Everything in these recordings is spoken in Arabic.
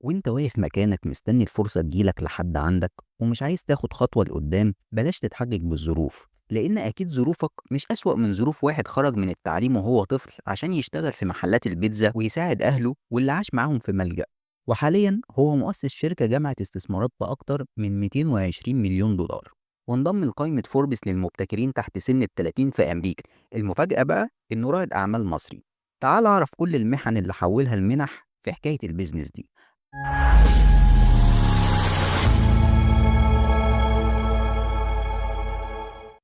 وانت واقف مكانك مستني الفرصة تجيلك لحد عندك ومش عايز تاخد خطوة لقدام، بلاش تتحجج بالظروف، لأن أكيد ظروفك مش أسوأ من ظروف واحد خرج من التعليم وهو طفل عشان يشتغل في محلات البيتزا ويساعد أهله واللي عاش معاهم في ملجأ. وحاليا هو مؤسس شركة جمعت استثمارات بأكتر من 220 مليون دولار، وانضم لقائمة فوربس للمبتكرين تحت سن ال30 في أمريكا. المفاجأة بقى إنه رائد أعمال مصري. تعال أعرف كل المحن اللي حولها المنح في حكاية البيزنس دي.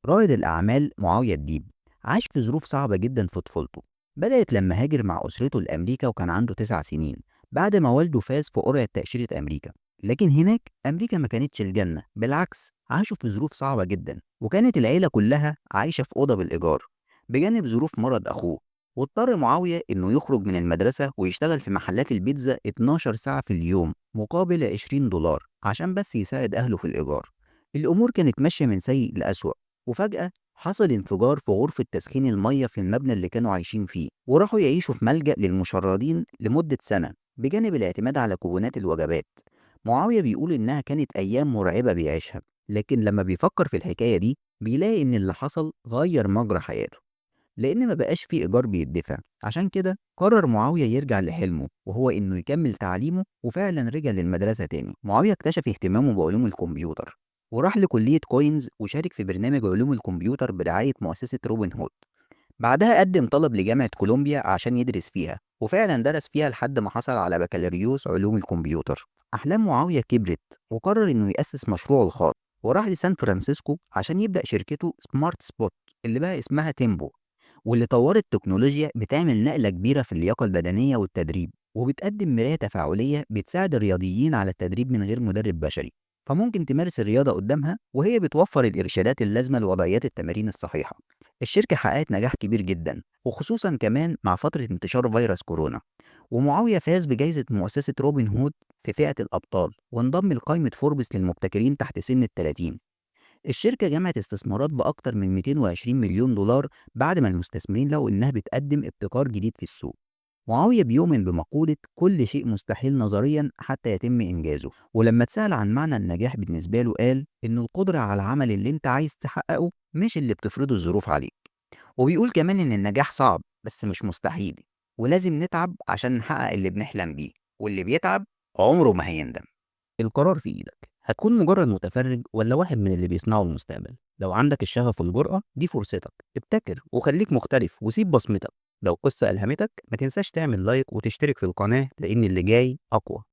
رائد الأعمال معاوية الديب عاش في ظروف صعبة جدا في طفولته. بدأت لما هاجر مع أسرته لأمريكا وكان عنده 9 سنين، بعد ما والده فاز في قرعة تأشيرة أمريكا. لكن هناك أمريكا ما كانتش الجنة، بالعكس عاشوا في ظروف صعبة جدا، وكانت العيلة كلها عايشة في أوضة بالإيجار بجانب ظروف مرض أخوه. واضطر معاوية إنه يخرج من المدرسة ويشتغل في محلات البيتزا 12 ساعة في اليوم مقابل 20 دولار عشان بس يساعد أهله في الإيجار. الأمور كانت ماشية من سيء لأسوأ، وفجأة حصل انفجار في غرفة تسخين المية في المبنى اللي كانوا عايشين فيه، وراحوا يعيشوا في ملجأ للمشردين لمدة سنة بجانب الاعتماد على كوبونات الوجبات. معاوية بيقول إنها كانت أيام مرعبة بيعيشها، لكن لما بيفكر في الحكاية دي بيلاقي إن اللي حصل غير مجرى حياته، لأن ما بقاش فيه إيجار بيدفع. عشان كده قرر معاوية يرجع لحلمه، وهو إنه يكمل تعليمه، وفعلا رجع للمدرسة تاني. معاوية اكتشف اهتمامه بعلوم الكمبيوتر وراح لكلية كوينز وشارك في برنامج علوم الكمبيوتر برعاية مؤسسة روبن هود. بعدها قدم طلب لجامعة كولومبيا عشان يدرس فيها، وفعلا درس فيها لحد ما حصل على بكالوريوس علوم الكمبيوتر. أحلام معاوية كبرت وقرر إنه يأسس مشروعه الخاص، وراح لسان فرانسيسكو عشان يبدأ شركته سمارت سبوت اللي بقى اسمها تيمبو، واللي طورت تكنولوجيا بتعمل نقلة كبيرة في اللياقة البدنية والتدريب، وبتقدم مراية تفاعلية بتساعد الرياضيين على التدريب من غير مدرب بشري، فممكن تمارس الرياضة قدامها وهي بتوفر الإرشادات اللازمة لوضعيات التمارين الصحيحة. الشركة حققت نجاح كبير جدا، وخصوصا كمان مع فترة انتشار فيروس كورونا. ومعاوية فاز بجائزة مؤسسة روبن هود في فئة الأبطال، وانضم لقائمة فوربس للمبتكرين تحت سن ال30. الشركة جمعت استثمارات بأكتر من 220 مليون دولار بعد ما المستثمرين لقوا إنها بتقدم ابتكار جديد في السوق. معاوية بيؤمن بمقولة كل شيء مستحيل نظريا حتى يتم إنجازه، ولما اتسأل عن معنى النجاح بالنسبة له قال إن القدرة على العمل اللي أنت عايز تحققه مش اللي بتفرضه الظروف عليك. وبيقول كمان إن النجاح صعب بس مش مستحيل، ولازم نتعب عشان نحقق اللي بنحلم بيه، واللي بيتعب عمره ما هيندم. القرار في إيدك، هتكون مجرد متفرج ولا واحد من اللي بيصنعوا المستقبل. لو عندك الشغف والجرأة دي فرصتك، ابتكر وخليك مختلف وسيب بصمتك. لو قصة ألهمتك ما تنساش تعمل لايك وتشترك في القناة، لأن اللي جاي أقوى.